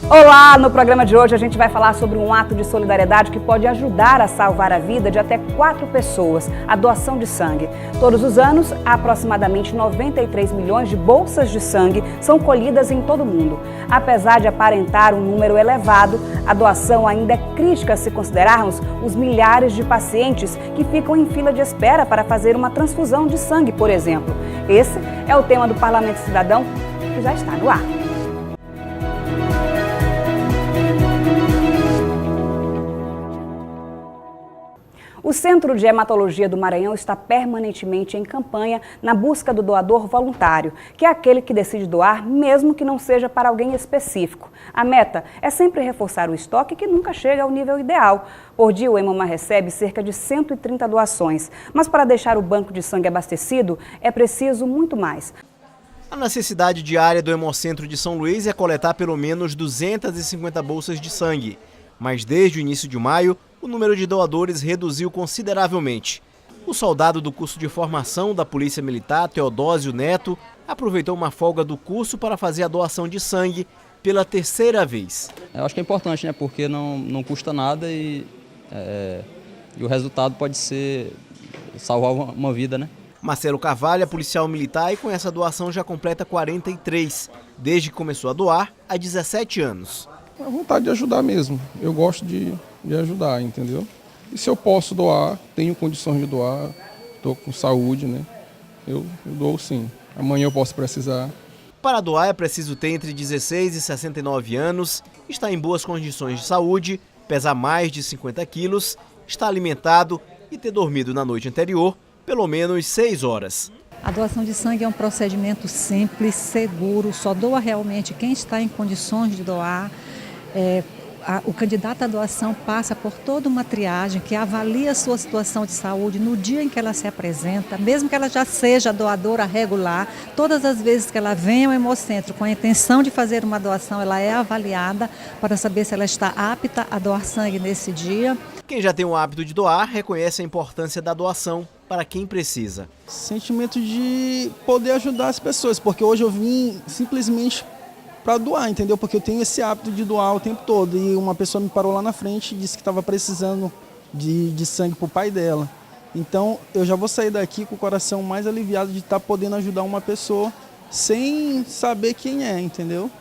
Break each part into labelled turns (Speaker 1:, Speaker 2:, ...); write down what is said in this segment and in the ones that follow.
Speaker 1: Olá! No programa de hoje a gente vai falar sobre um ato de solidariedade que pode ajudar a salvar a vida de até 4 pessoas, a doação de sangue. Todos os anos, aproximadamente 93 milhões de bolsas de sangue são colhidas em todo o mundo. Apesar de aparentar um número elevado, a doação ainda é crítica se considerarmos os milhares de pacientes que ficam em fila de espera para fazer uma transfusão de sangue, por exemplo. Esse é o tema do Parlamento Cidadão, que já está no ar. O Centro de Hematologia do Maranhão está permanentemente em campanha na busca do doador voluntário, que é aquele que decide doar, mesmo que não seja para alguém específico. A meta é sempre reforçar o estoque, que nunca chega ao nível ideal. Por dia, o Hemomar recebe cerca de 130 doações, mas para deixar o banco de sangue abastecido, é preciso muito mais.
Speaker 2: A necessidade diária do Hemocentro de São Luís é coletar pelo menos 250 bolsas de sangue. Mas desde o início de maio, o número de doadores reduziu consideravelmente. O soldado do curso de formação da Polícia Militar, Teodósio Neto, aproveitou uma folga do curso para fazer a doação de sangue pela 3ª vez.
Speaker 3: Eu acho que é importante, né? Porque não custa nada e o resultado pode ser salvar uma vida, né?
Speaker 2: Marcelo Carvalho é policial militar e com essa doação já completa 43, desde que começou a doar há 17 anos.
Speaker 4: A vontade de ajudar mesmo, eu gosto de ajudar, entendeu? E se eu posso doar, tenho condições de doar, estou com saúde, né? Eu dou sim, amanhã eu posso precisar.
Speaker 2: Para doar é preciso ter entre 16 e 69 anos, estar em boas condições de saúde, pesar mais de 50 quilos, estar alimentado e ter dormido na noite anterior pelo menos 6 horas.
Speaker 5: A doação de sangue é um procedimento simples, seguro, só doa realmente quem está em condições de doar. O candidato à doação passa por toda uma triagem que avalia a sua situação de saúde no dia em que ela se apresenta, mesmo que ela já seja doadora regular. Todas as vezes que ela vem ao Hemocentro com a intenção de fazer uma doação, ela é avaliada para saber se ela está apta a doar sangue nesse dia.
Speaker 2: Quem já tem o hábito de doar reconhece a importância da doação para quem precisa.
Speaker 6: Sentimento de poder ajudar as pessoas, porque hoje eu vim simplesmente para doar, entendeu? Porque eu tenho esse hábito de doar o tempo todo. E uma pessoa me parou lá na frente e disse que estava precisando de sangue para o pai dela. Então eu já vou sair daqui com o coração mais aliviado de estar podendo ajudar uma pessoa sem saber quem é, entendeu?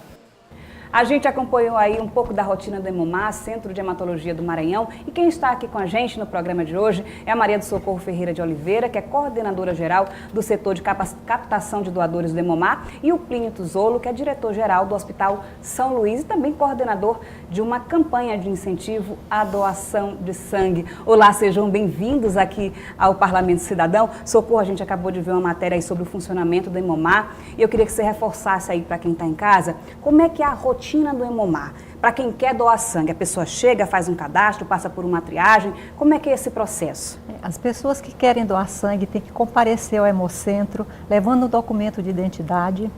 Speaker 1: A gente acompanhou aí um pouco da rotina do Hemomar, Centro de Hematologia do Maranhão. E quem está aqui com a gente no programa de hoje é a Maria do Socorro Ferreira de Oliveira, que é coordenadora geral do setor de captação de doadores do Hemomar, e o Plínio Tuzolo, que é diretor-geral do Hospital São Luís e também coordenador de uma campanha de incentivo à doação de sangue. Olá, sejam bem-vindos aqui ao Parlamento Cidadão. Socorro, a gente acabou de ver uma matéria aí sobre o funcionamento do Hemomar e eu queria que você reforçasse aí para quem está em casa, como é que é a rotina do Hemomar. Para quem quer doar sangue, a pessoa chega, faz um cadastro, passa por uma triagem, como é que é esse processo?
Speaker 5: As pessoas que querem doar sangue têm que comparecer ao Hemocentro, levando um documento de identidade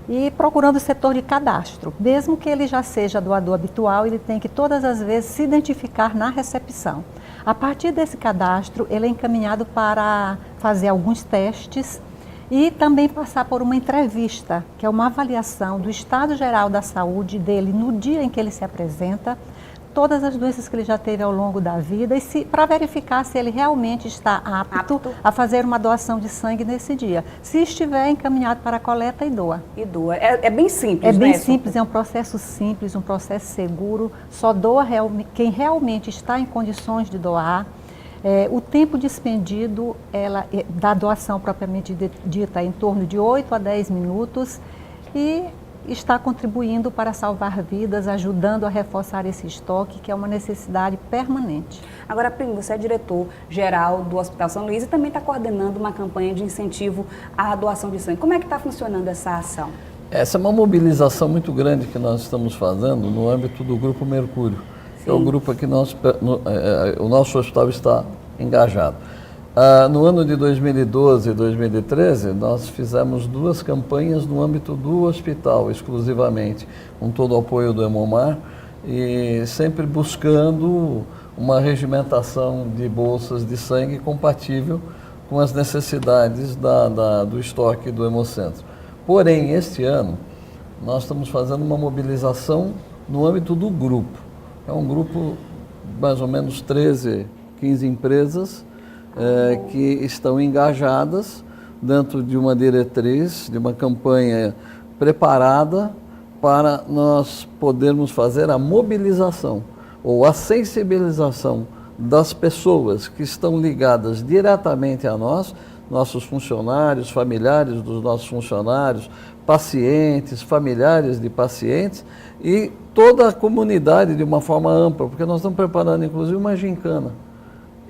Speaker 5: e procurando o setor de cadastro. Mesmo que ele já seja doador habitual, ele tem que todas as vezes se identificar na recepção. A partir desse cadastro, ele é encaminhado para fazer alguns testes e também passar por uma entrevista, que é uma avaliação do estado geral da saúde dele no dia em que ele se apresenta, todas as doenças que ele já teve ao longo da vida e para verificar se ele realmente está apto a fazer uma doação de sangue nesse dia. Se estiver, encaminhado para a coleta e doa.
Speaker 1: E doa. É bem simples,
Speaker 5: né? É bem
Speaker 1: né?
Speaker 5: simples, é um processo simples, um processo seguro, só doa quem realmente está em condições de doar. O tempo despendido da doação propriamente dita é em torno de 8 a 10 minutos e está contribuindo para salvar vidas, ajudando a reforçar esse estoque, que é uma necessidade permanente.
Speaker 1: Agora, Primo, você é diretor-geral do Hospital São Luís e também está coordenando uma campanha de incentivo à doação de sangue. Como é que está funcionando essa ação?
Speaker 7: Essa é uma mobilização muito grande que nós estamos fazendo no âmbito do Grupo Mercúrio. É o grupo que o nosso hospital está engajado. No ano de 2012 e 2013, nós fizemos 2 campanhas no âmbito do hospital, exclusivamente, com todo o apoio do Hemomar, e sempre buscando uma regimentação de bolsas de sangue compatível com as necessidades do estoque do Hemocentro. Porém, este ano, nós estamos fazendo uma mobilização no âmbito do grupo. É um grupo, mais ou menos 13, 15 empresas que estão engajadas dentro de uma diretriz, de uma campanha preparada para nós podermos fazer a mobilização ou a sensibilização das pessoas que estão ligadas diretamente a nós, nossos funcionários, familiares dos nossos funcionários, pacientes, familiares de pacientes e toda a comunidade de uma forma ampla, porque nós estamos preparando inclusive uma gincana.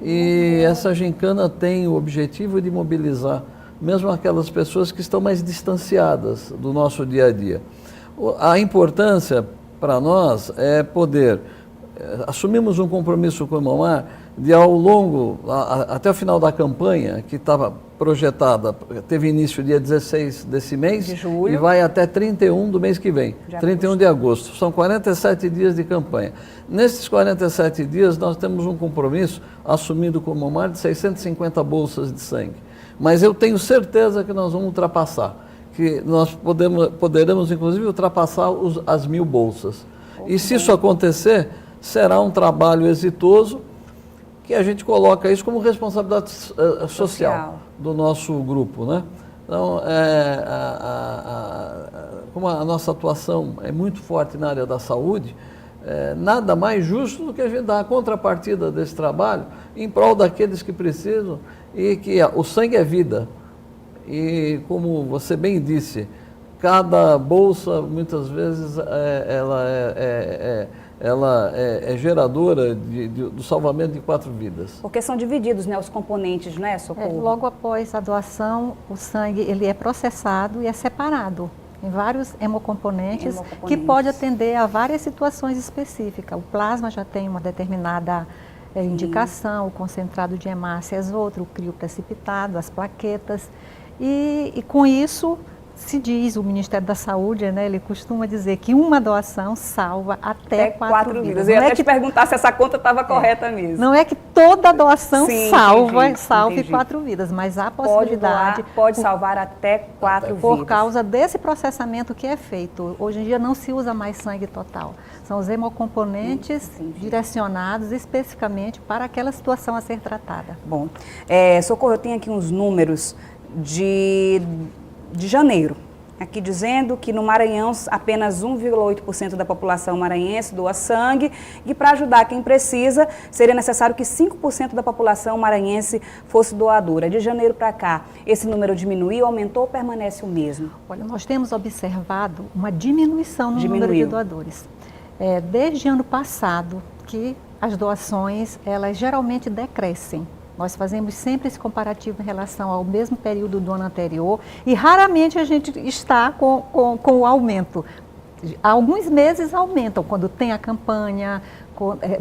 Speaker 7: E essa gincana tem o objetivo de mobilizar mesmo aquelas pessoas que estão mais distanciadas do nosso dia a dia. A importância para nós é poder, assumimos um compromisso com o Hemomar de ao longo, até o final da campanha, que estava projetada, teve início dia 16 desse mês
Speaker 1: de julho,
Speaker 7: e vai até 31 do mês que vem, 31 de agosto. São 47 dias de campanha. Nesses 47 dias nós temos um compromisso assumido com o Hemomar de 650 bolsas de sangue. Mas eu tenho certeza que nós vamos ultrapassar, que nós poderemos inclusive ultrapassar as 1000 bolsas. E se isso acontecer, será um trabalho exitoso, que a gente coloca isso como responsabilidade social do nosso grupo, né? Então, como a nossa atuação é muito forte na área da saúde, nada mais justo do que a gente dar a contrapartida desse trabalho em prol daqueles que precisam e que o sangue é vida. E como você bem disse, cada bolsa muitas vezes ela é geradora do salvamento de 4 vidas.
Speaker 1: Porque são divididos, né, os componentes, né, Socorro?
Speaker 5: Logo após a doação, o sangue ele é processado e é separado em vários hemocomponentes que pode atender a várias situações específicas. O plasma já tem uma determinada indicação, o concentrado de hemácias outro, o crio precipitado, as plaquetas. E com isso se diz, o Ministério da Saúde, né, ele costuma dizer que uma doação salva até 4 vidas.
Speaker 1: Eu ia até te perguntar se essa conta estava correta mesmo.
Speaker 5: Não é que toda doação salve 4 vidas, mas a possibilidade...
Speaker 1: Pode salvar até 4 vidas.
Speaker 5: Por causa desse processamento que é feito. Hoje em dia não se usa mais sangue total. São os hemocomponentes direcionados especificamente para aquela situação a ser tratada.
Speaker 1: Bom, Socorro, eu tenho aqui uns números de janeiro, aqui dizendo que no Maranhão apenas 1,8% da população maranhense doa sangue e para ajudar quem precisa seria necessário que 5% da população maranhense fosse doadora. De janeiro para cá, esse número diminuiu, aumentou ou permanece o mesmo?
Speaker 5: Olha, nós temos observado uma diminuição no número de doadores. Desde ano passado que as doações, elas geralmente decrescem. Nós fazemos sempre esse comparativo em relação ao mesmo período do ano anterior e raramente a gente está com o aumento. Alguns meses aumentam, quando tem a campanha,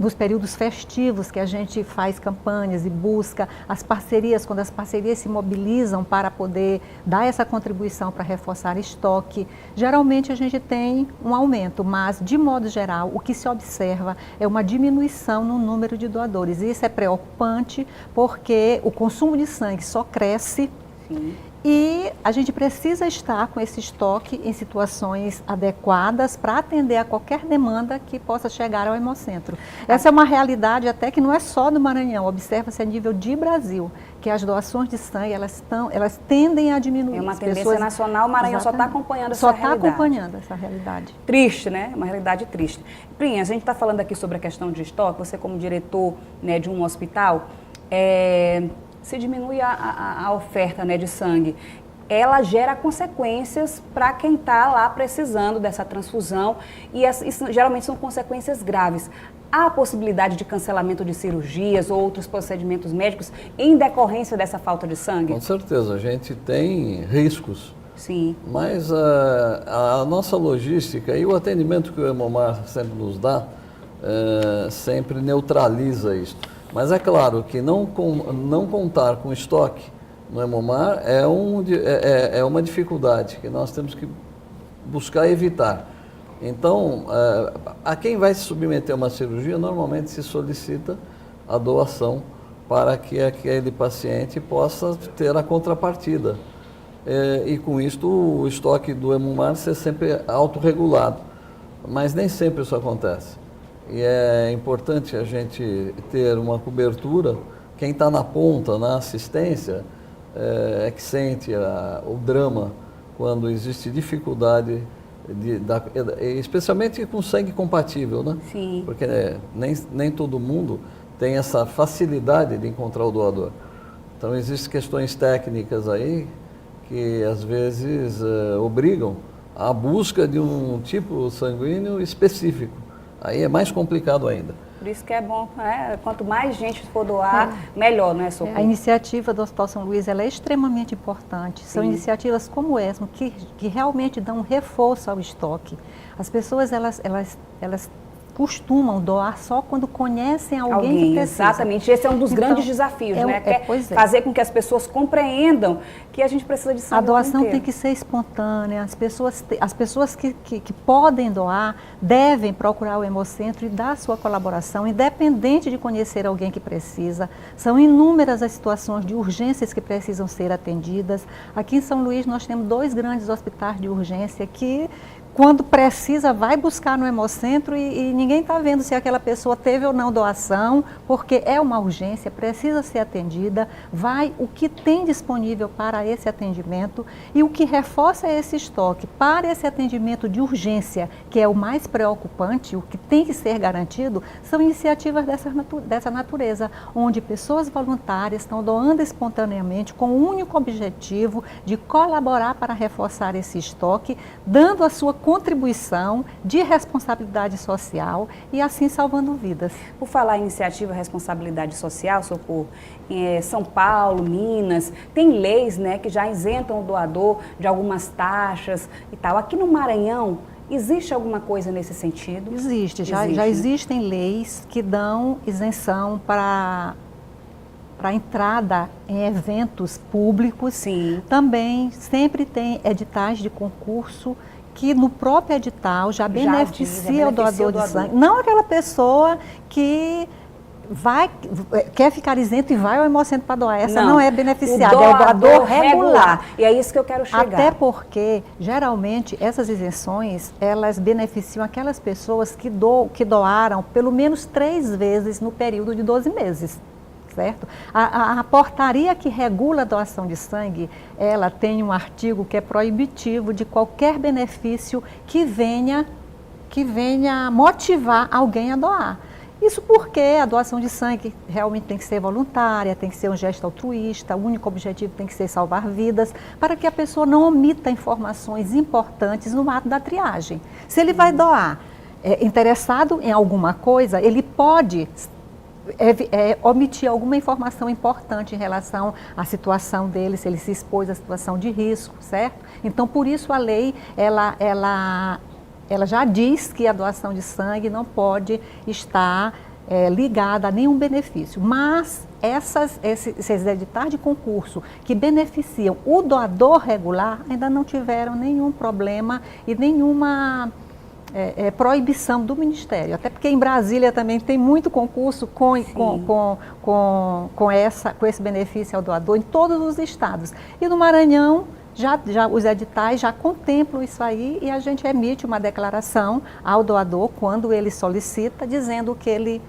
Speaker 5: nos períodos festivos que a gente faz campanhas e busca as parcerias, quando as parcerias se mobilizam para poder dar essa contribuição para reforçar estoque, geralmente a gente tem um aumento, mas de modo geral o que se observa é uma diminuição no número de doadores. E isso é preocupante porque o consumo de sangue só cresce. Sim. E a gente precisa estar com esse estoque em situações adequadas para atender a qualquer demanda que possa chegar ao Hemocentro. Essa é uma realidade até que não é só do Maranhão, observa-se a nível de Brasil, que as doações de sangue elas tendem a diminuir.
Speaker 1: É uma tendência nacional, o Maranhão só está acompanhando essa realidade.
Speaker 5: Só está acompanhando essa realidade.
Speaker 1: Triste, né? Uma realidade triste. Prinha, a gente está falando aqui sobre a questão de estoque, você como diretor, né, de um hospital, se diminui a oferta, né, de sangue, ela gera consequências para quem está lá precisando dessa transfusão e geralmente são consequências graves. Há a possibilidade de cancelamento de cirurgias ou outros procedimentos médicos em decorrência dessa falta de sangue?
Speaker 7: Com certeza, a gente tem riscos.
Speaker 1: Sim.
Speaker 7: Mas a nossa logística e o atendimento que o Hemomar sempre nos dá sempre neutraliza isso. Mas é claro que não contar com estoque no Hemomar é uma dificuldade que nós temos que buscar evitar. Então, a quem vai se submeter a uma cirurgia, normalmente se solicita a doação para que aquele paciente possa ter a contrapartida. E com isto o estoque do Hemomar ser sempre autorregulado. mas nem sempre isso acontece. E é importante a gente ter uma cobertura. Quem está na ponta, na assistência, é que sente o drama quando existe dificuldade, especialmente com sangue compatível, né?
Speaker 1: Sim.
Speaker 7: Porque nem todo mundo tem essa facilidade de encontrar o doador. Então existem questões técnicas aí que às vezes obrigam à busca de um tipo sanguíneo específico. Aí é mais complicado ainda.
Speaker 1: Por isso que é bom, né? Quanto mais gente for doar, melhor, não é, Socorro?
Speaker 5: A iniciativa do Hospital São Luís ela é extremamente importante. São iniciativas como essa que realmente dão um reforço ao estoque. As pessoas elas costumam doar só quando conhecem alguém que precisa.
Speaker 1: Exatamente, esse é um dos grandes desafios, né? Fazer com que as pessoas compreendam que a gente precisa de sangue.
Speaker 5: A doação tem que ser espontânea, as pessoas que podem doar devem procurar o Hemocentro e dar sua colaboração, independente de conhecer alguém que precisa. São inúmeras as situações de urgências que precisam ser atendidas. Aqui em São Luís nós temos 2 grandes hospitais de urgência que, quando precisa, vai buscar no Hemocentro e ninguém está vendo se aquela pessoa teve ou não doação, porque é uma urgência, precisa ser atendida, vai o que tem disponível para esse atendimento e o que reforça esse estoque para esse atendimento de urgência, que é o mais preocupante, o que tem que ser garantido, são iniciativas dessa natureza, onde pessoas voluntárias estão doando espontaneamente com o único objetivo de colaborar para reforçar esse estoque, dando a sua contribuição de responsabilidade social e assim salvando vidas.
Speaker 1: Por falar em iniciativa responsabilidade social, Socorro, São Paulo, Minas, tem leis, né, que já isentam o doador de algumas taxas e tal. Aqui no Maranhão, existe alguma coisa nesse sentido?
Speaker 5: Existe, já existem leis que dão isenção para entrada em eventos públicos.
Speaker 1: Sim.
Speaker 5: Também sempre tem editais de concurso que no próprio edital já beneficia o doador de sangue. Não aquela pessoa que quer ficar isento e vai ao Hemocentro para doar. Essa não é beneficiada, é o doador regular.
Speaker 1: E é isso que eu quero chegar.
Speaker 5: Até porque, geralmente, essas isenções, elas beneficiam aquelas pessoas que doaram pelo menos 3 vezes no período de 12 meses. Certo? A portaria que regula a doação de sangue, ela tem um artigo que é proibitivo de qualquer benefício que venha motivar alguém a doar. Isso porque a doação de sangue realmente tem que ser voluntária, tem que ser um gesto altruísta, o único objetivo tem que ser salvar vidas, para que a pessoa não omita informações importantes no ato da triagem. Se ele vai doar interessado em alguma coisa, ele pode omitir alguma informação importante em relação à situação dele, se ele se expôs à situação de risco, certo? Então, por isso a lei, ela já diz que a doação de sangue não pode estar ligada a nenhum benefício, mas esses editais de concurso que beneficiam o doador regular ainda não tiveram nenhum problema e nenhuma proibição do Ministério, até porque em Brasília também tem muito concurso com esse benefício ao doador em todos os estados. E no Maranhão, os editais já contemplam isso aí e a gente emite uma declaração ao doador quando ele solicita, dizendo que ele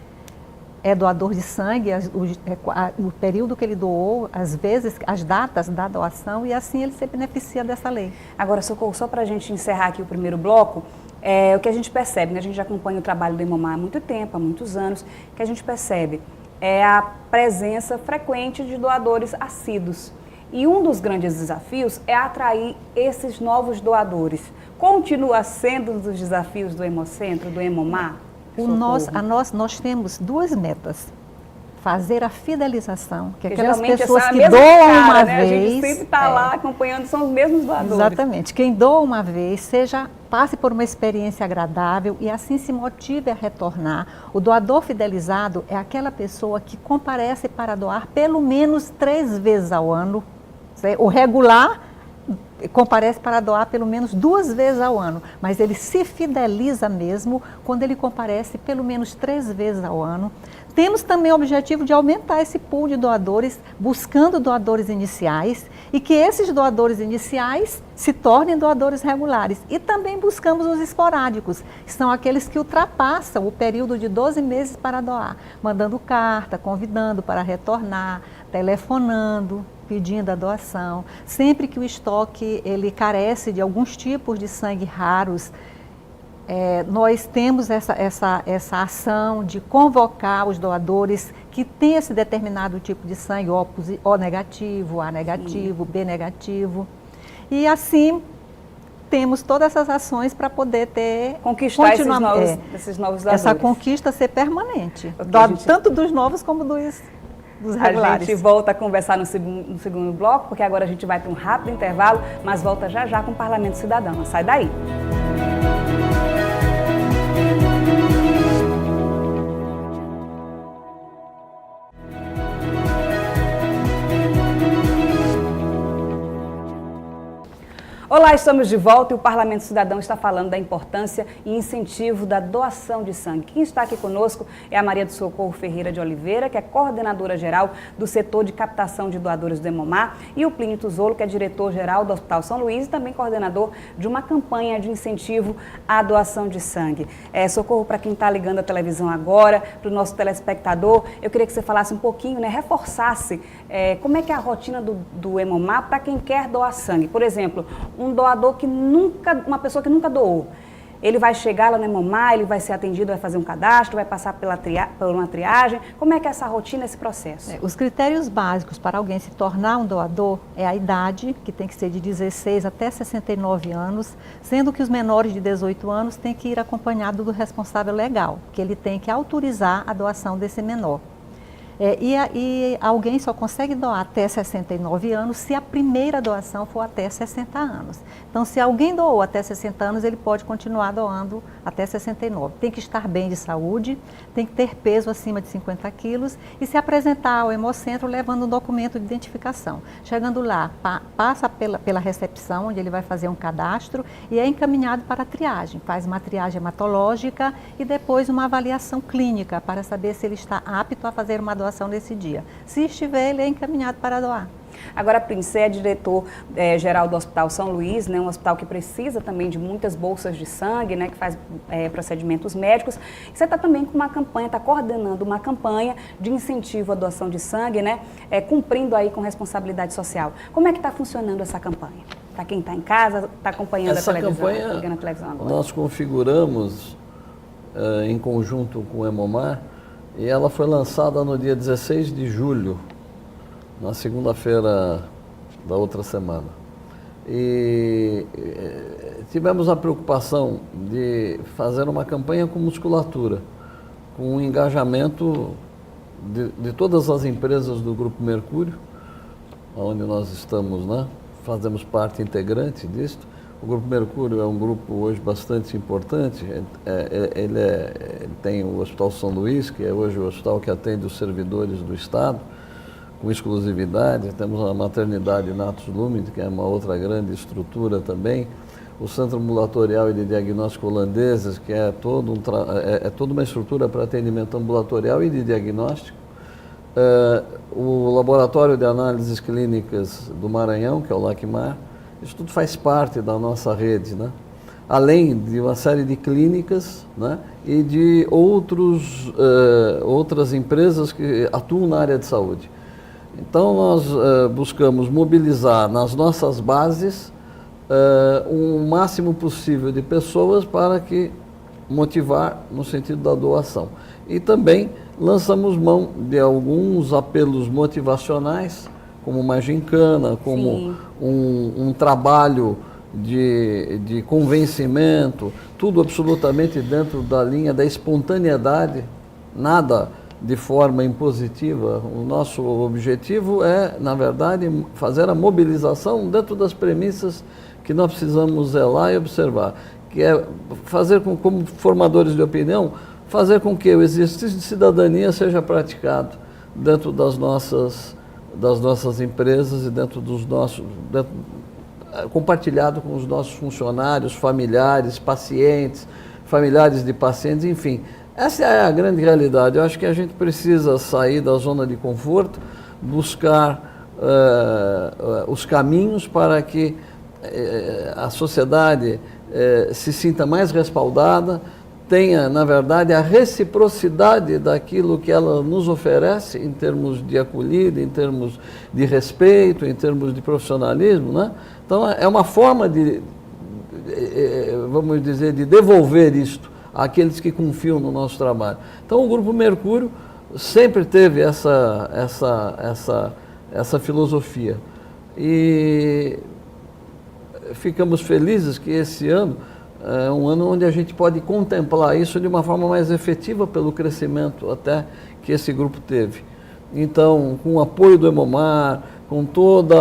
Speaker 5: é doador de sangue, o período que ele doou, às vezes, as datas da doação, e assim ele se beneficia dessa lei.
Speaker 1: Agora, Socorro, só para a gente encerrar aqui o primeiro bloco, o que a gente percebe, né? A gente já acompanha o trabalho do Hemomar há muito tempo, há muitos anos, o que a gente percebe é a presença frequente de doadores assíduos. E um dos grandes desafios é atrair esses novos doadores. Continua sendo um dos desafios do Hemocentro, do Hemomar?
Speaker 5: Nós temos 2 metas. Fazer a fidelização, que aquelas
Speaker 1: geralmente
Speaker 5: pessoas
Speaker 1: é
Speaker 5: que doam uma
Speaker 1: né?
Speaker 5: vez...
Speaker 1: A gente sempre está lá acompanhando, são os mesmos doadores.
Speaker 5: Exatamente. Quem doa uma vez, passe por uma experiência agradável e assim se motive a retornar. O doador fidelizado é aquela pessoa que comparece para doar pelo menos 3 vezes ao ano. O regular comparece para doar pelo menos 2 vezes ao ano, mas ele se fideliza mesmo quando ele comparece pelo menos 3 vezes ao ano. Temos também o objetivo de aumentar esse pool de doadores, buscando doadores iniciais e que esses doadores iniciais se tornem doadores regulares. E também buscamos os esporádicos, que são aqueles que ultrapassam o período de 12 meses para doar, mandando carta, convidando para retornar, telefonando, pedindo a doação. Sempre que o estoque ele carece de alguns tipos de sangue raros, nós temos essa ação de convocar os doadores que têm esse determinado tipo de sangue, O negativo, A negativo, B negativo. E assim temos todas essas ações para poder
Speaker 1: conquistar esses novos doadores.
Speaker 5: Essa conquista ser permanente, tanto dos novos como dos regulares.
Speaker 1: A gente volta a conversar no segundo bloco, porque agora a gente vai para um rápido intervalo, mas volta já já com o Parlamento Cidadão. Não sai daí. Olá, estamos de volta e o Parlamento Cidadão está falando da importância e incentivo da doação de sangue. Quem está aqui conosco é a Maria do Socorro Ferreira de Oliveira, que é coordenadora geral do setor de captação de doadores do Hemomar, e o Plínio Tuzolo, que é diretor-geral do Hospital São Luís e também coordenador de uma campanha de incentivo à doação de sangue. Socorro, para quem está ligando a televisão agora, para o nosso telespectador, eu queria que você falasse um pouquinho, reforçasse como é que é a rotina do Hemomar para quem quer doar sangue. Por exemplo, uma pessoa que nunca doou, ele vai chegar lá no Hemomar, ele vai ser atendido, vai fazer um cadastro, vai passar por uma triagem. Como é que é essa rotina, esse processo?
Speaker 5: Os critérios básicos para alguém se tornar um doador é a idade, que tem que ser de 16 até 69 anos, sendo que os menores de 18 anos têm que ir acompanhado do responsável legal, que ele tem que autorizar a doação desse menor. E alguém só consegue doar até 69 anos se a primeira doação for até 60 anos. Então, se alguém doou até 60 anos, ele pode continuar doando até 69. Tem que estar bem de saúde, tem que ter peso acima de 50 quilos e se apresentar ao Hemocentro levando um documento de identificação. Chegando lá, passa pela recepção, onde ele vai fazer um cadastro e é encaminhado para a triagem. Faz uma triagem hematológica e depois uma avaliação clínica para saber se ele está apto a fazer uma doação nesse dia. Se estiver, ele é encaminhado para doar.
Speaker 1: Agora, a Prince é diretor-geral do Hospital São Luís, um hospital que precisa também de muitas bolsas de sangue, que faz procedimentos médicos. E você está também com uma campanha, está coordenando uma campanha de incentivo à doação de sangue, cumprindo aí com responsabilidade social. Como é que está funcionando essa campanha? Para quem está em casa, está acompanhando
Speaker 7: essa
Speaker 1: a televisão,
Speaker 7: campanha,
Speaker 1: na televisão agora.
Speaker 7: Nós configuramos em conjunto com o Hemomar e ela foi lançada no dia 16 de julho, na segunda-feira da outra semana. E tivemos a preocupação de fazer uma campanha com musculatura, com o engajamento de todas as empresas do Grupo Mercúrio, onde nós estamos, fazemos parte integrante disto. O Grupo Mercúrio é um grupo hoje bastante importante. Ele tem o Hospital São Luís, que é hoje o hospital que atende os servidores do Estado, com exclusividade. Temos a maternidade Natus Lumid, que é uma outra grande estrutura também. O Centro Ambulatorial e de Diagnóstico Holandeses, que é toda uma estrutura para atendimento ambulatorial e de diagnóstico. O Laboratório de Análises Clínicas do Maranhão, que é o LACMAR. Isso tudo faz parte da nossa rede, além de uma série de clínicas e de outras empresas que atuam na área de saúde. Então, nós buscamos mobilizar nas nossas bases o máximo possível de pessoas para que motivar no sentido da doação. E também lançamos mão de alguns apelos motivacionais, como uma gincana, como um trabalho de convencimento, tudo absolutamente dentro da linha da espontaneidade, nada de forma impositiva. O nosso objetivo é, na verdade, fazer a mobilização dentro das premissas que nós precisamos zelar e observar, que é fazer como formadores de opinião, fazer com que o exercício de cidadania seja praticado dentro das nossas empresas e dentro compartilhado com os nossos funcionários, familiares, pacientes, familiares de pacientes, enfim. Essa é a grande realidade. Eu acho que a gente precisa sair da zona de conforto, buscar os caminhos para que a sociedade se sinta mais respaldada, tenha, na verdade, a reciprocidade daquilo que ela nos oferece em termos de acolhida, em termos de respeito, em termos de profissionalismo, né? Então, é uma forma de, vamos dizer, de devolver isto àqueles que confiam no nosso trabalho. Então, o Grupo Mercúrio sempre teve essa filosofia. E ficamos felizes que esse ano é um ano onde a gente pode contemplar isso de uma forma mais efetiva pelo crescimento até que esse grupo teve. Então, com o apoio do Hemomar, com toda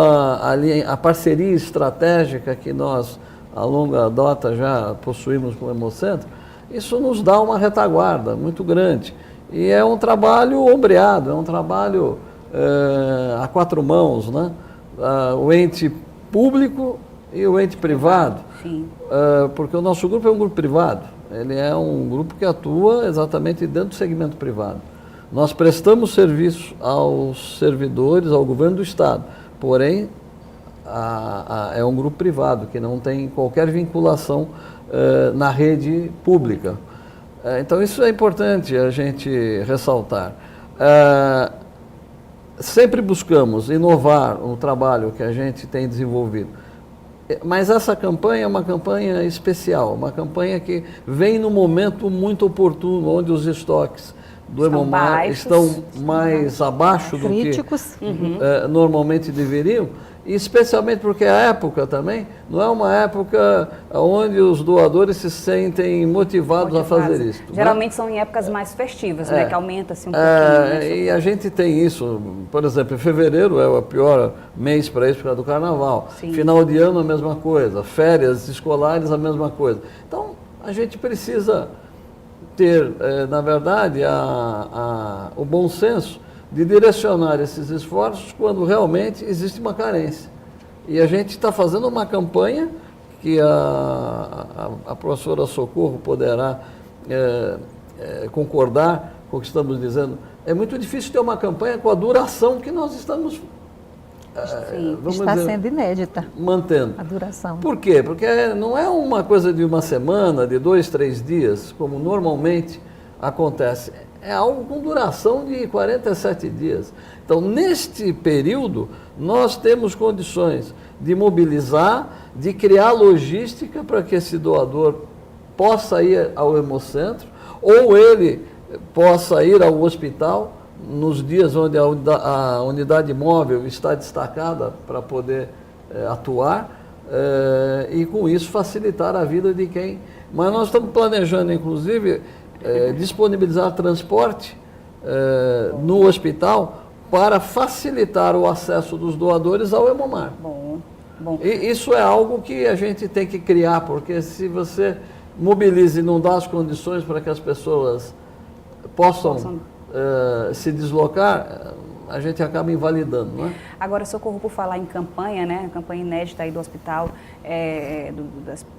Speaker 7: a parceria estratégica que nós, a longa data, já possuímos com o Hemocentro, isso nos dá uma retaguarda muito grande. E é um trabalho ombreado, é um trabalho a quatro mãos, né? O ente público e o ente privado.
Speaker 1: Sim.
Speaker 7: Porque o nosso grupo é um grupo privado, ele é um grupo que atua exatamente dentro do segmento privado. Nós prestamos serviço aos servidores, ao governo do Estado, porém é um grupo privado que não tem qualquer vinculação na rede pública. Então isso é importante a gente ressaltar. Sempre buscamos inovar o trabalho que a gente tem desenvolvido. Mas essa campanha é uma campanha especial, uma campanha que vem num momento muito oportuno, onde os estoques do Hemomar estão mais abaixo do que normalmente deveriam, e especialmente porque a época também não é uma época onde os doadores se sentem motivados a fazer isso.
Speaker 1: Geralmente são em épocas mais festivas, né, que aumenta-se um pouquinho.
Speaker 7: E a gente tem isso, por exemplo, em fevereiro é o pior mês para isso por causa do carnaval.
Speaker 1: Sim.
Speaker 7: Final de ano a mesma coisa, férias escolares a mesma coisa. Então a gente precisa ter, na verdade, o bom senso de direcionar esses esforços quando realmente existe uma carência. E a gente está fazendo uma campanha que a professora Socorro poderá concordar com o que estamos dizendo. É muito difícil ter uma campanha com a duração que nós estamos
Speaker 5: está sendo inédita
Speaker 7: mantendo.
Speaker 5: A duração.
Speaker 7: Por quê? Porque não é uma coisa de uma semana, de 2, 3 dias, como normalmente acontece. É algo com duração de 47 dias. Então, neste período, nós temos condições de mobilizar, de criar logística para que esse doador possa ir ao Hemocentro, ou ele possa ir ao hospital, nos dias onde a unidade móvel está destacada para poder atuar, e com isso facilitar a vida de quem... Mas nós estamos planejando, inclusive, disponibilizar transporte no hospital para facilitar o acesso dos doadores ao Hemomar.
Speaker 1: Bom.
Speaker 7: E isso é algo que a gente tem que criar, porque se você mobiliza e não dá as condições para que as pessoas possam se deslocar, a gente acaba invalidando, não é?
Speaker 1: Agora, Socorro, por falar em campanha, né? Campanha inédita aí do hospital,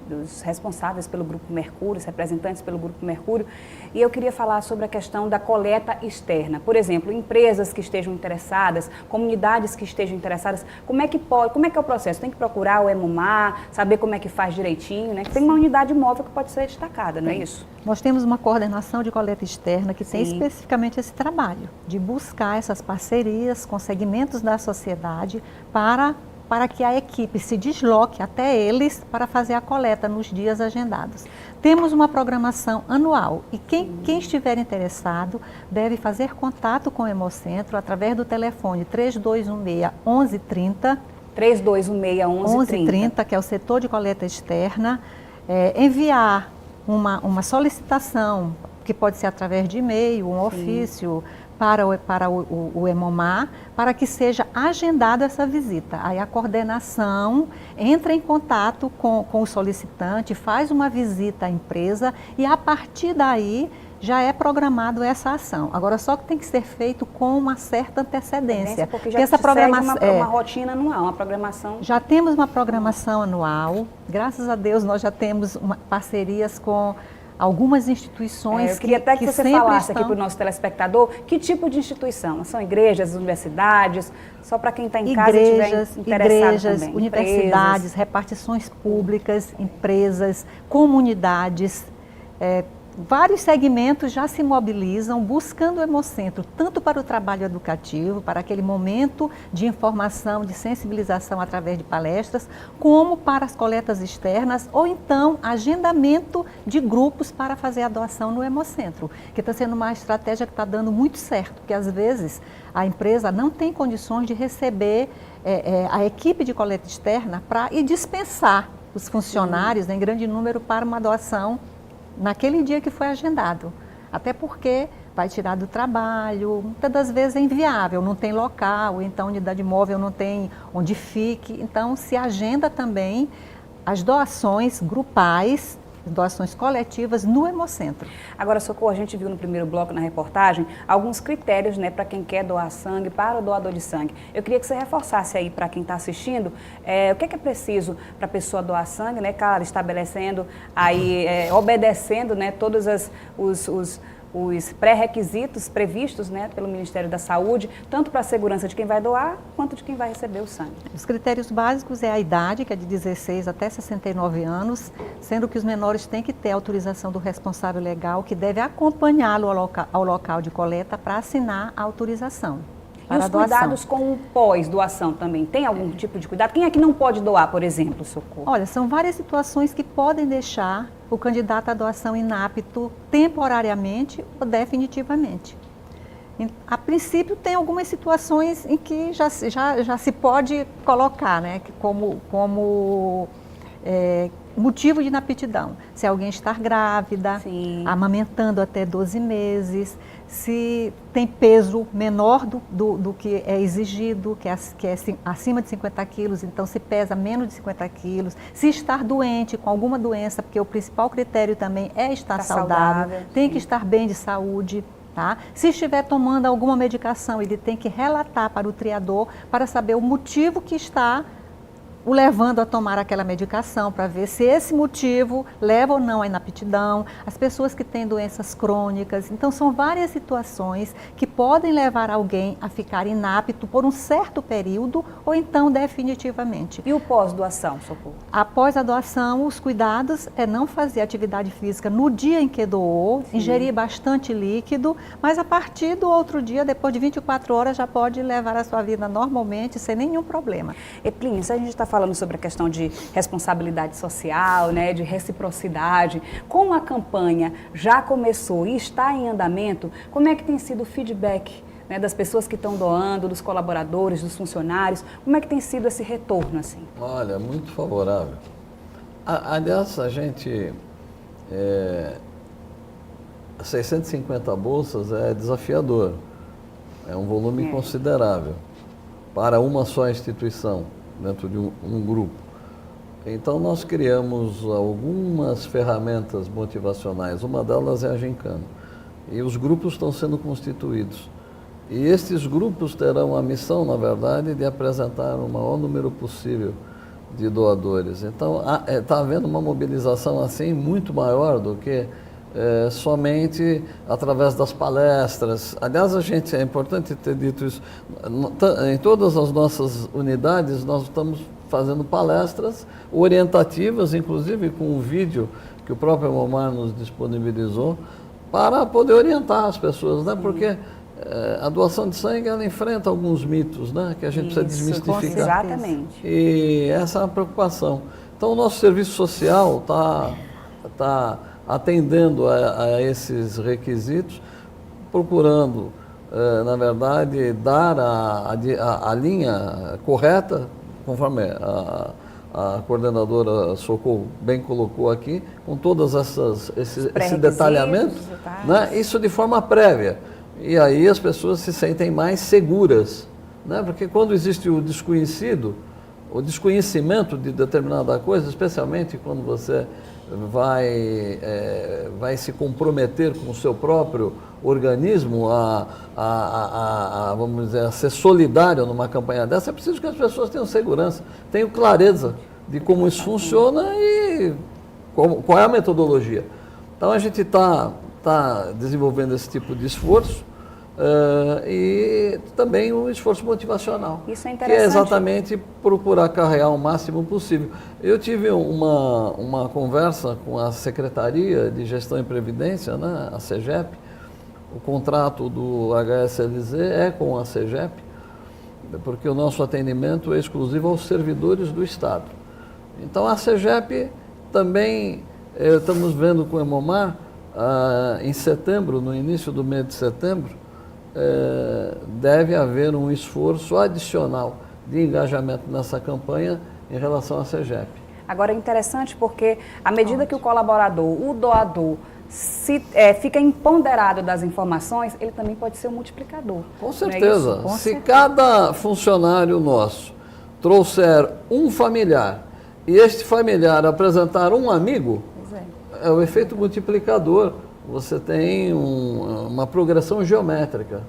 Speaker 1: dos responsáveis pelo Grupo Mercúrio, os representantes pelo Grupo Mercúrio, e eu queria falar sobre a questão da coleta externa. Por exemplo, empresas que estejam interessadas, comunidades que estejam interessadas, como é que é o processo? Tem que procurar o Hemomar, saber como é que faz direitinho, né? Tem uma unidade móvel que pode ser destacada, não é isso?
Speaker 5: Nós temos uma coordenação de coleta externa que tem especificamente esse trabalho, de buscar essas parcerias com segmentos da sociedade para que a equipe se desloque até eles para fazer a coleta nos dias agendados. Temos uma programação anual e quem estiver interessado deve fazer contato com o Hemocentro através do telefone 3216-1130.
Speaker 1: 3216-1130.
Speaker 5: Que é o setor de coleta externa, enviar uma solicitação, que pode ser através de e-mail, um ofício, para o Hemomar, para que seja agendada essa visita. Aí a coordenação entra em contato com o solicitante, faz uma visita à empresa e a partir daí já é programado essa ação. Agora, só que tem que ser feito com uma certa antecedência.
Speaker 1: Porque já
Speaker 5: essa programação
Speaker 1: uma rotina anual, uma programação.
Speaker 5: Já temos uma programação anual. Graças a Deus, nós já temos parcerias com algumas instituições.
Speaker 1: Eu queria até que você falasse aqui para o nosso telespectador que tipo de instituição? São igrejas, universidades? Só para quem está em casa e estiver interessado
Speaker 5: igrejas,
Speaker 1: também.
Speaker 5: universidades,
Speaker 1: empresas.
Speaker 5: Repartições públicas, empresas, comunidades. Vários segmentos já se mobilizam buscando o Hemocentro, tanto para o trabalho educativo, para aquele momento de informação, de sensibilização através de palestras, como para as coletas externas, ou então agendamento de grupos para fazer a doação no Hemocentro, que está sendo uma estratégia que está dando muito certo, porque às vezes a empresa não tem condições de receber a equipe de coleta externa e dispensar os funcionários em grande número para uma doação naquele dia que foi agendado, até porque vai tirar do trabalho, muitas das vezes é inviável, não tem local, então a unidade móvel não tem onde fique, então se agenda também as doações grupais, doações coletivas no Hemocentro.
Speaker 1: Agora, Socorro, a gente viu no primeiro bloco na reportagem alguns critérios, né, para quem quer doar sangue, para o doador de sangue. Eu queria que você reforçasse aí para quem está assistindo, o que é preciso para a pessoa doar sangue, né, claro, estabelecendo aí, obedecendo, né, todos os pré-requisitos previstos, né, pelo Ministério da Saúde, tanto para a segurança de quem vai doar, quanto de quem vai receber o sangue.
Speaker 5: Os critérios básicos é a idade, que é de 16 até 69 anos, sendo que os menores têm que ter autorização do responsável legal, que deve acompanhá-lo ao local de coleta para assinar a autorização.
Speaker 1: E os cuidados com o pós-doação também? Tem algum tipo de cuidado? Quem é que não pode doar, por exemplo, Socorro?
Speaker 5: Olha, são várias situações que podem deixar o candidato à doação inapto temporariamente ou definitivamente. A princípio, tem algumas situações em que já se pode colocar, né, como motivo de inaptidão. Se alguém estar grávida, sim, amamentando até 12 meses, se tem peso menor do que é exigido, que é acima de 50 quilos, então se pesa menos de 50 quilos, se estar doente com alguma doença, porque o principal critério também é estar saudável, tem que estar bem de saúde. Tá? Se estiver tomando alguma medicação, ele tem que relatar para o triador para saber o motivo que está o levando a tomar aquela medicação, para ver se esse motivo leva ou não à inaptidão, as pessoas que têm doenças crônicas. Então, são várias situações que podem levar alguém a ficar inapto por um certo período ou então definitivamente.
Speaker 1: E o pós-doação, Socorro? Após
Speaker 5: a doação, os cuidados é não fazer atividade física no dia em que doou, sim, ingerir bastante líquido, mas a partir do outro dia, depois de 24 horas, já pode levar a sua vida normalmente, sem nenhum problema.
Speaker 1: Plínio, se a gente está falando sobre a questão de responsabilidade social, né, de reciprocidade, como a campanha já começou e está em andamento, como é que tem sido o feedback, né, das pessoas que estão doando, dos colaboradores, dos funcionários, como é que tem sido esse retorno assim?
Speaker 7: Olha, muito favorável. Aliás, a gente, 650 bolsas é desafiador, é um volume considerável para uma só instituição, dentro de um grupo. Então, nós criamos algumas ferramentas motivacionais, uma delas é a Gincana, e os grupos estão sendo constituídos. E estes grupos terão a missão, na verdade, de apresentar o maior número possível de doadores. Então, está havendo uma mobilização assim muito maior do que somente através das palestras. Aliás, é importante ter dito isso, em todas as nossas unidades nós estamos fazendo palestras orientativas, inclusive com um vídeo que o próprio Hemomar nos disponibilizou, para poder orientar as pessoas, né? Porque a doação de sangue, ela enfrenta alguns mitos, né, que a gente precisa desmistificar.
Speaker 1: Exatamente.
Speaker 7: E essa é a preocupação. Então, o nosso serviço social está atendendo a esses requisitos, procurando, na verdade, dar a linha correta, conforme a coordenadora Socorro bem colocou aqui, com todos esse detalhamento, né, isso de forma prévia. E aí as pessoas se sentem mais seguras, né, porque quando existe o desconhecido, o desconhecimento de determinada coisa, especialmente quando você vai se comprometer com o seu próprio organismo vamos dizer, a ser solidário numa campanha dessa, é preciso que as pessoas tenham segurança, tenham clareza de como isso funciona e qual é a metodologia. Então a gente está desenvolvendo esse tipo de esforço e também um esforço motivacional,
Speaker 1: Isso é
Speaker 7: que
Speaker 1: interessante.
Speaker 7: é exatamente procurar acarrear o máximo possível. Eu tive uma conversa com a Secretaria de Gestão e Previdência, né, a CEGEP. O contrato do HSLZ é com a CEGEP, porque o nosso atendimento é exclusivo aos servidores do Estado. Então a CEGEP também, estamos vendo com o Hemomar, em setembro, no início do mês de setembro, deve haver um esforço adicional de engajamento nessa campanha em relação à CEGEP.
Speaker 1: Agora é interessante porque, à medida que o colaborador, o doador, fica empoderado das informações, ele também pode ser um multiplicador.
Speaker 7: Com certeza.
Speaker 1: Não é isso?
Speaker 7: Se cada funcionário nosso trouxer um familiar e este familiar apresentar um amigo,
Speaker 1: Pois
Speaker 7: é o efeito multiplicador. Você tem uma progressão geométrica.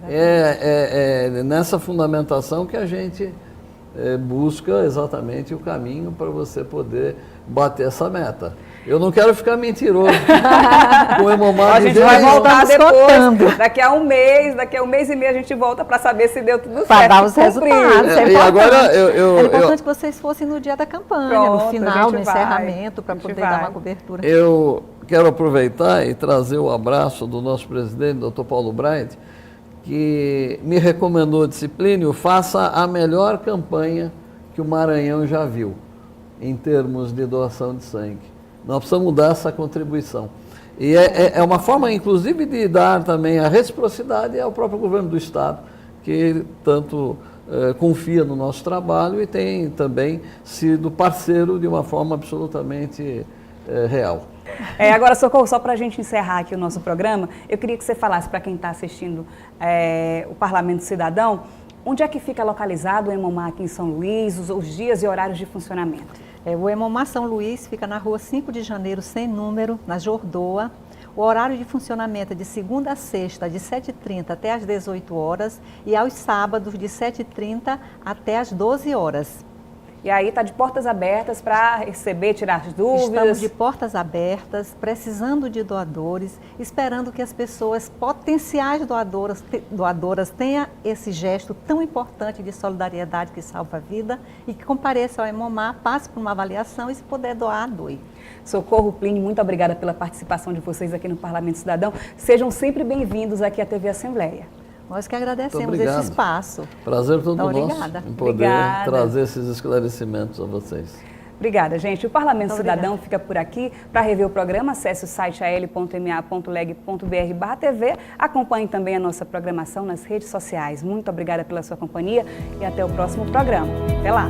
Speaker 7: É nessa fundamentação que a gente busca exatamente o caminho para você poder bater essa meta. Eu não quero ficar mentiroso com o Hemomar.
Speaker 1: A gente vai voltar depois, daqui a um mês e meio a gente volta para saber se deu tudo certo.
Speaker 5: Para dar os resultados.
Speaker 7: E agora
Speaker 5: é importante que vocês fossem no dia da campanha,
Speaker 1: Pronto,
Speaker 5: no final, no
Speaker 1: a gente vai.
Speaker 5: encerramento, para poder dar uma cobertura.
Speaker 7: Eu quero aproveitar e trazer o abraço do nosso presidente, Dr. Paulo Bryant, que me recomendou, Disciplínio, faça a melhor campanha que o Maranhão já viu, em termos de doação de sangue. Nós precisamos dar essa contribuição. E é uma forma, inclusive, de dar também a reciprocidade ao próprio governo do Estado, que tanto confia no nosso trabalho e tem também sido parceiro de uma forma absolutamente real.
Speaker 1: Agora, Socorro, só para a gente encerrar aqui o nosso programa, eu queria que você falasse para quem está assistindo o Parlamento Cidadão, onde é que fica localizado o Hemomar aqui em São Luís, os dias e horários de funcionamento?
Speaker 5: O Hemomar São Luís fica na rua 5 de janeiro, sem número, na Jordoa. O horário de funcionamento é de segunda a sexta, de 7h30 até às 18 horas, e aos sábados, de 7h30 até às 12 horas.
Speaker 1: E aí está de portas abertas para receber, tirar as dúvidas?
Speaker 5: Estamos de portas abertas, precisando de doadores, esperando que as pessoas, potenciais doadoras tenham esse gesto tão importante de solidariedade que salva a vida e que compareça ao Hemomar, passe por uma avaliação e, se puder doar, doe.
Speaker 1: Socorro, Plínio, muito obrigada pela participação de vocês aqui no Parlamento Cidadão. Sejam sempre bem-vindos aqui à TV Assembleia.
Speaker 5: Nós que agradecemos esse espaço.
Speaker 7: Prazer todo
Speaker 5: Então,
Speaker 7: nosso em poder trazer esses esclarecimentos a vocês.
Speaker 1: Obrigada, gente. O Parlamento Cidadão fica por aqui. Para rever o programa, acesse o site al.ma.leg.br/TV. Acompanhe também a nossa programação nas redes sociais. Muito obrigada pela sua companhia e até o próximo programa. Até lá!